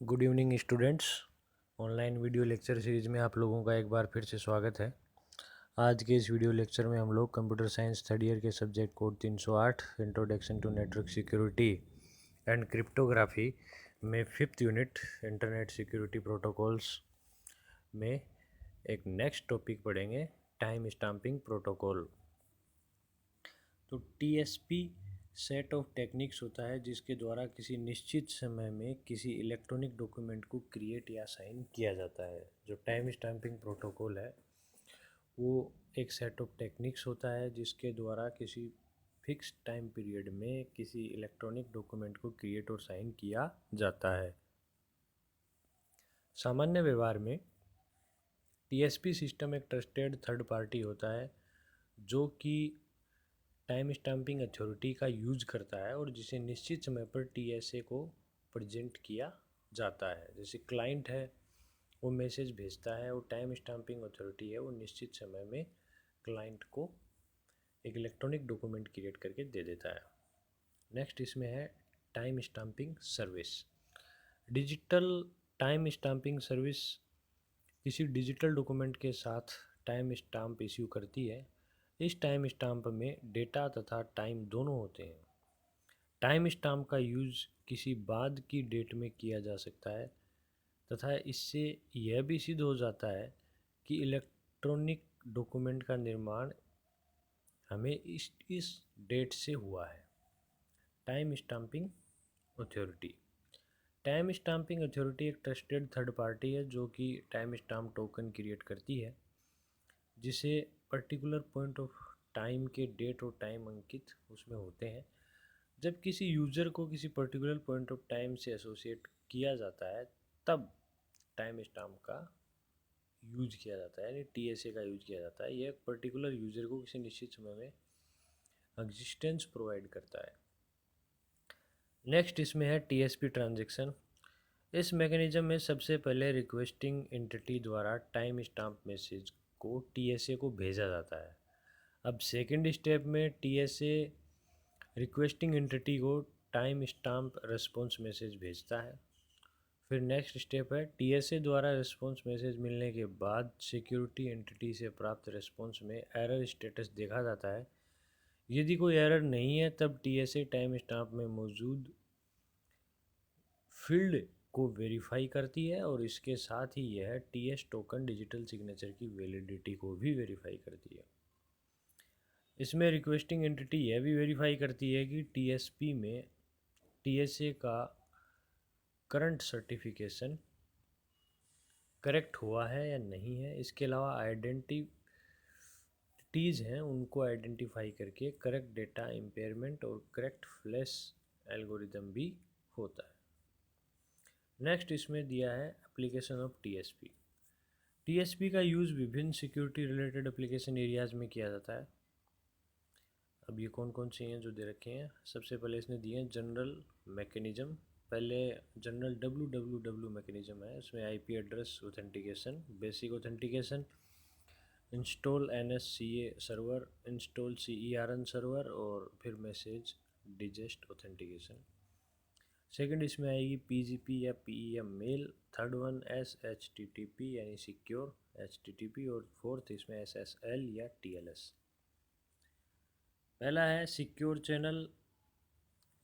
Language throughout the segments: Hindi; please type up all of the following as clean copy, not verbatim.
Good evening students. Online video lecture series में आप लोगों का एक बार फिर से स्वागत है। आज के इस वीडियो लेक्चर में हम लोग कंप्यूटर साइंस थर्ड ईयर के subject code 308 introduction to network security and cryptography में fifth unit internet security protocols में एक नेक्स्ट टॉपिक पढ़ेंगे, टाइम स्टाम्पिंग प्रोटोकॉल। तो टीएसपी सेट ऑफ टेक्निक्स होता है जिसके द्वारा किसी निश्चित समय में किसी इलेक्ट्रॉनिक डॉक्यूमेंट को क्रिएट या साइन किया जाता है। जो टाइम स्टैम्पिंग प्रोटोकॉल है वो एक सेट ऑफ टेक्निक्स होता है जिसके द्वारा किसी फिक्स टाइम पीरियड में किसी इलेक्ट्रॉनिक डॉक्यूमेंट को क्रिएट और साइन किया जाता है। सामान्य व्यवहार में टीएसपी सिस्टम एक ट्रस्टेड थर्ड पार्टी होता है जो कि टाइम स्टैम्पिंग अथॉरिटी का यूज करता है और जिसे निश्चित समय पर टीएसए को प्रेजेंट किया जाता है। जैसे क्लाइंट है वो मैसेज भेजता है और टाइम स्टैम्पिंग अथॉरिटी है वो निश्चित समय में क्लाइंट को एक इलेक्ट्रॉनिक डॉक्यूमेंट क्रिएट करके दे देता है। नेक्स्ट इसमें है time stamping service. Digital time stamping service किसी डिजिटल डॉक्यूमेंट के साथ टाइम स्टाम्प इश्यू करती है। इस टाइम स्टाम्प में डेटा तथा टाइम दोनों होते हैं। टाइम स्टाम्प का यूज़ किसी बाद की डेट में किया जा सकता है तथा इससे यह भी सिद्ध हो जाता है कि इलेक्ट्रॉनिक डॉक्यूमेंट का निर्माण हमें इस डेट से हुआ है। Time stamping authority. Time stamping authority एक ट्रस्टेड थर्ड पार्टी है जो कि टाइम स्टाम्प टोकन क्रिएट करती है जिसे पर्टिकुलर पॉइंट ऑफ टाइम के डेट और टाइम अंकित उसमें होते हैं। जब किसी यूज़र को किसी पर्टिकुलर पॉइंट ऑफ टाइम से एसोसिएट किया जाता है तब टाइम स्टाम्प का यूज किया जाता है, यानी टीएसए का यूज किया जाता है। यह पर्टिकुलर यूज़र को किसी निश्चित समय में एग्जिस्टेंस प्रोवाइड करता है। नेक्स्ट इसमें है टीएसपी ट्रांजैक्शन। इस मैकेनिज्म में सबसे पहले रिक्वेस्टिंग एंटिटी द्वारा टाइम स्टाम्प मैसेज को टीएसए को भेजा जाता है। अब सेकंड स्टेप में टीएसए रिक्वेस्टिंग एंटिटी को टाइम स्टाम्प रिस्पॉन्स मैसेज भेजता है। फिर नेक्स्ट स्टेप है टीएसए द्वारा रिस्पॉन्स मैसेज मिलने के बाद सिक्योरिटी एंटिटी से प्राप्त रिस्पॉन्स में एरर स्टेटस देखा जाता है। यदि कोई एरर नहीं है तब टीएसए टाइम स्टाम्प में मौजूद फील्ड को वेरीफाई करती है और इसके साथ ही यह टीएस टोकन डिजिटल सिग्नेचर की वैलिडिटी को भी वेरीफाई करती है। इसमें रिक्वेस्टिंग एंटिटी यह भी वेरीफाई करती है कि टीएसपी में टीएसए का करंट सर्टिफिकेशन करेक्ट हुआ है या नहीं है। इसके अलावा आइडेंटिटीज़ हैं उनको आइडेंटिफाई करके करेक्ट डेटा इम्पेयरमेंट और करेक्ट फ्लैश एल्गोरिदम भी होता है। नेक्स्ट इसमें दिया है एप्लीकेशन ऑफ टीएसपी। टीएसपी का यूज़ विभिन्न सिक्योरिटी रिलेटेड एप्लीकेशन एरियाज़ में किया जाता है। अब ये कौन कौन से हैं जो दे रखे हैं। सबसे पहले इसने दिए हैं जनरल मैकेनिज्म। पहले जनरल डब्ल्यू मैकेनिज्म है, इसमें IP address authentication, basic authentication, install NSCA server, install CERN server और फिर मैसेज डिजेस्ट ऑथेंटिकेशन। सेकंड इसमें आएगी पीजीपी या PEM mail. Third one SHTTP यानी सिक्योर एचटीटीपी और फोर्थ इसमें एसएसएल या टीएलएस। पहला है सिक्योर चैनल,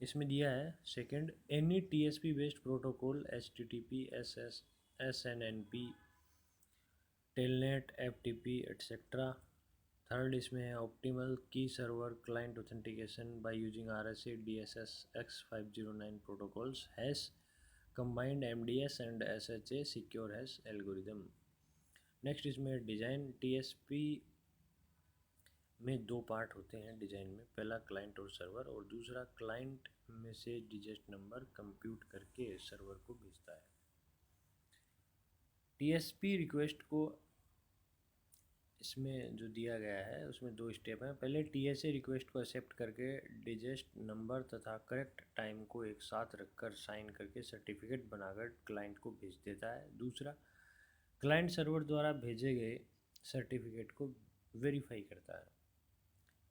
इसमें दिया है second any TSP based protocol HTTP SNNP telnet FTP etcetera. Third इसमें है ऑप्टिमल की server client authentication by using RSA DSS X509 protocols hash combined MDS and SHA secure hash algorithm. Next इसमें डिज़ाइन। टीएसपी में दो पार्ट होते हैं डिज़ाइन में, पहला क्लाइंट और सर्वर और दूसरा client message digit number compute करके सर्वर को भेजता है। टीएसपी रिक्वेस्ट को इसमें जो दिया गया है उसमें दो स्टेप हैं। पहले टीएसए रिक्वेस्ट को एक्सेप्ट करके डिजिट नंबर तथा करेक्ट टाइम को एक साथ रखकर साइन करके सर्टिफिकेट बनाकर क्लाइंट को भेज देता है। दूसरा क्लाइंट सर्वर द्वारा भेजे गए सर्टिफिकेट को वेरीफाई करता है।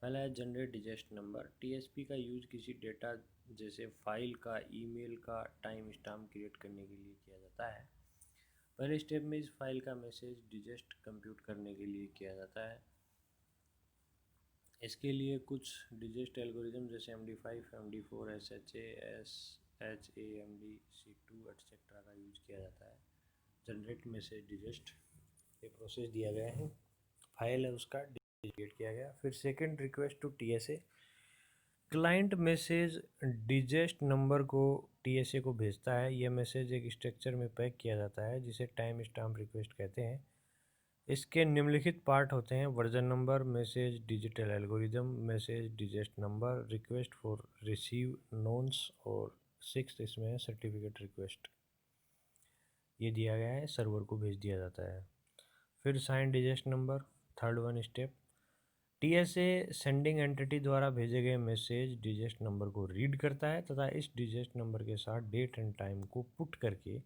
पहला है जनरेट डिजिट नंबर। टीएसपी का यूज़ किसी डेटा जैसे फाइल का, ईमेल का टाइम स्टैम्प क्रिएट करने के लिए किया जाता है। पहले स्टेप में इस फाइल का मैसेज डिजेस्ट कंप्यूट करने के लिए किया जाता है। इसके लिए कुछ डिजेस्ट एल्गोरिदम जैसे MD5, MD4, SHA, SHA, MD, C2 etcetera का यूज किया जाता है। जनरेट मैसेज डिजेस्ट, ये प्रोसेस दिया गया है, फाइल है उसका डिलीट किया गया। फिर second request to TSA, client message digest number को TSA को भेजता है। यह मैसेज एक स्ट्रक्चर में पैक किया जाता है जिसे टाइम स्टैम्प रिक्वेस्ट कहते हैं। इसके निम्नलिखित पार्ट होते हैं: version number, message digital algorithm, message digest number, request for receive nonce, और सिक्स्थ इसमें है सर्टिफिकेट रिक्वेस्ट। ये दिया गया है, सर्वर को भेज दिया जाता है। फिर sign digest number, third one step, TSA sending entity द्वारा भेजे गए मैसेज डिजेस्ट नंबर को रीड करता है तथा इस डिजेस्ट नंबर के साथ डेट एंड टाइम को पुट करके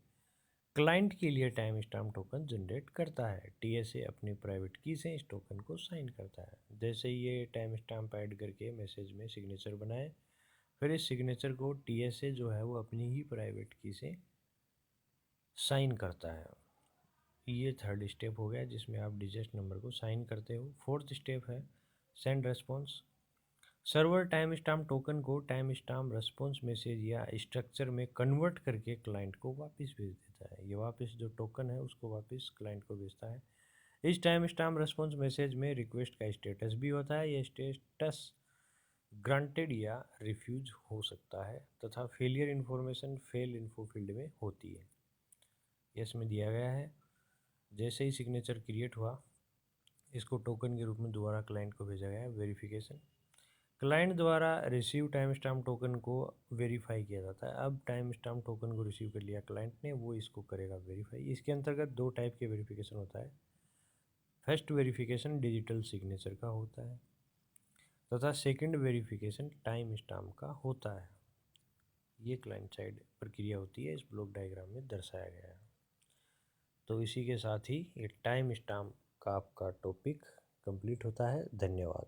क्लाइंट के लिए टाइम स्टैम्प टोकन जनरेट करता है। TSA अपनी प्राइवेट की से इस टोकन को साइन करता है। जैसे ये टाइम स्टैम्प ऐड करके मैसेज में सिग्नेचर बनाए, फिर इस सिग्नेचर को TSA जो है वो अपनी ही प्राइवेट की से साइन करता है। ये थर्ड स्टेप हो गया जिसमें आप डिजिट नंबर को साइन करते हो। फोर्थ स्टेप है send response. Server time stamp token को टाइम स्टैम्प रेस्पॉन्स मैसेज या स्ट्रक्चर में कन्वर्ट करके क्लाइंट को वापस भेज देता है। ये वापस जो टोकन है उसको वापस क्लाइंट को भेजता है। इस टाइम स्टैम्प रेस्पॉन्स मैसेज में रिक्वेस्ट का स्टेटस भी होता है। यह स्टेटस ग्रांटेड या रिफ्यूज हो सकता है तथा failure information fail info field में होती है। इसमें दिया गया है जैसे ही सिग्नेचर क्रिएट हुआ इसको टोकन के रूप में दोबारा क्लाइंट को भेजा गया है। वेरिफिकेशन, क्लाइंट द्वारा रिसीव टाइम स्टैम्प टोकन को वेरीफाई किया जाता है। अब टाइम स्टैम्प टोकन को रिसीव कर लिया क्लाइंट ने, वो इसको करेगा वेरीफाई। इसके अंतर्गत दो टाइप के वेरिफिकेशन होता है। फर्स्ट वेरिफिकेशन डिजिटल सिग्नेचर का होता है तथा सेकंड वेरिफिकेशन टाइम स्टैम्प का होता है। ये क्लाइंट साइड प्रक्रिया होती है, इस ब्लॉक डायग्राम में दर्शाया गया है। तो इसी के साथ ही ये टाइम स्टैम्प का आपका टॉपिक कंप्लीट होता है। धन्यवाद।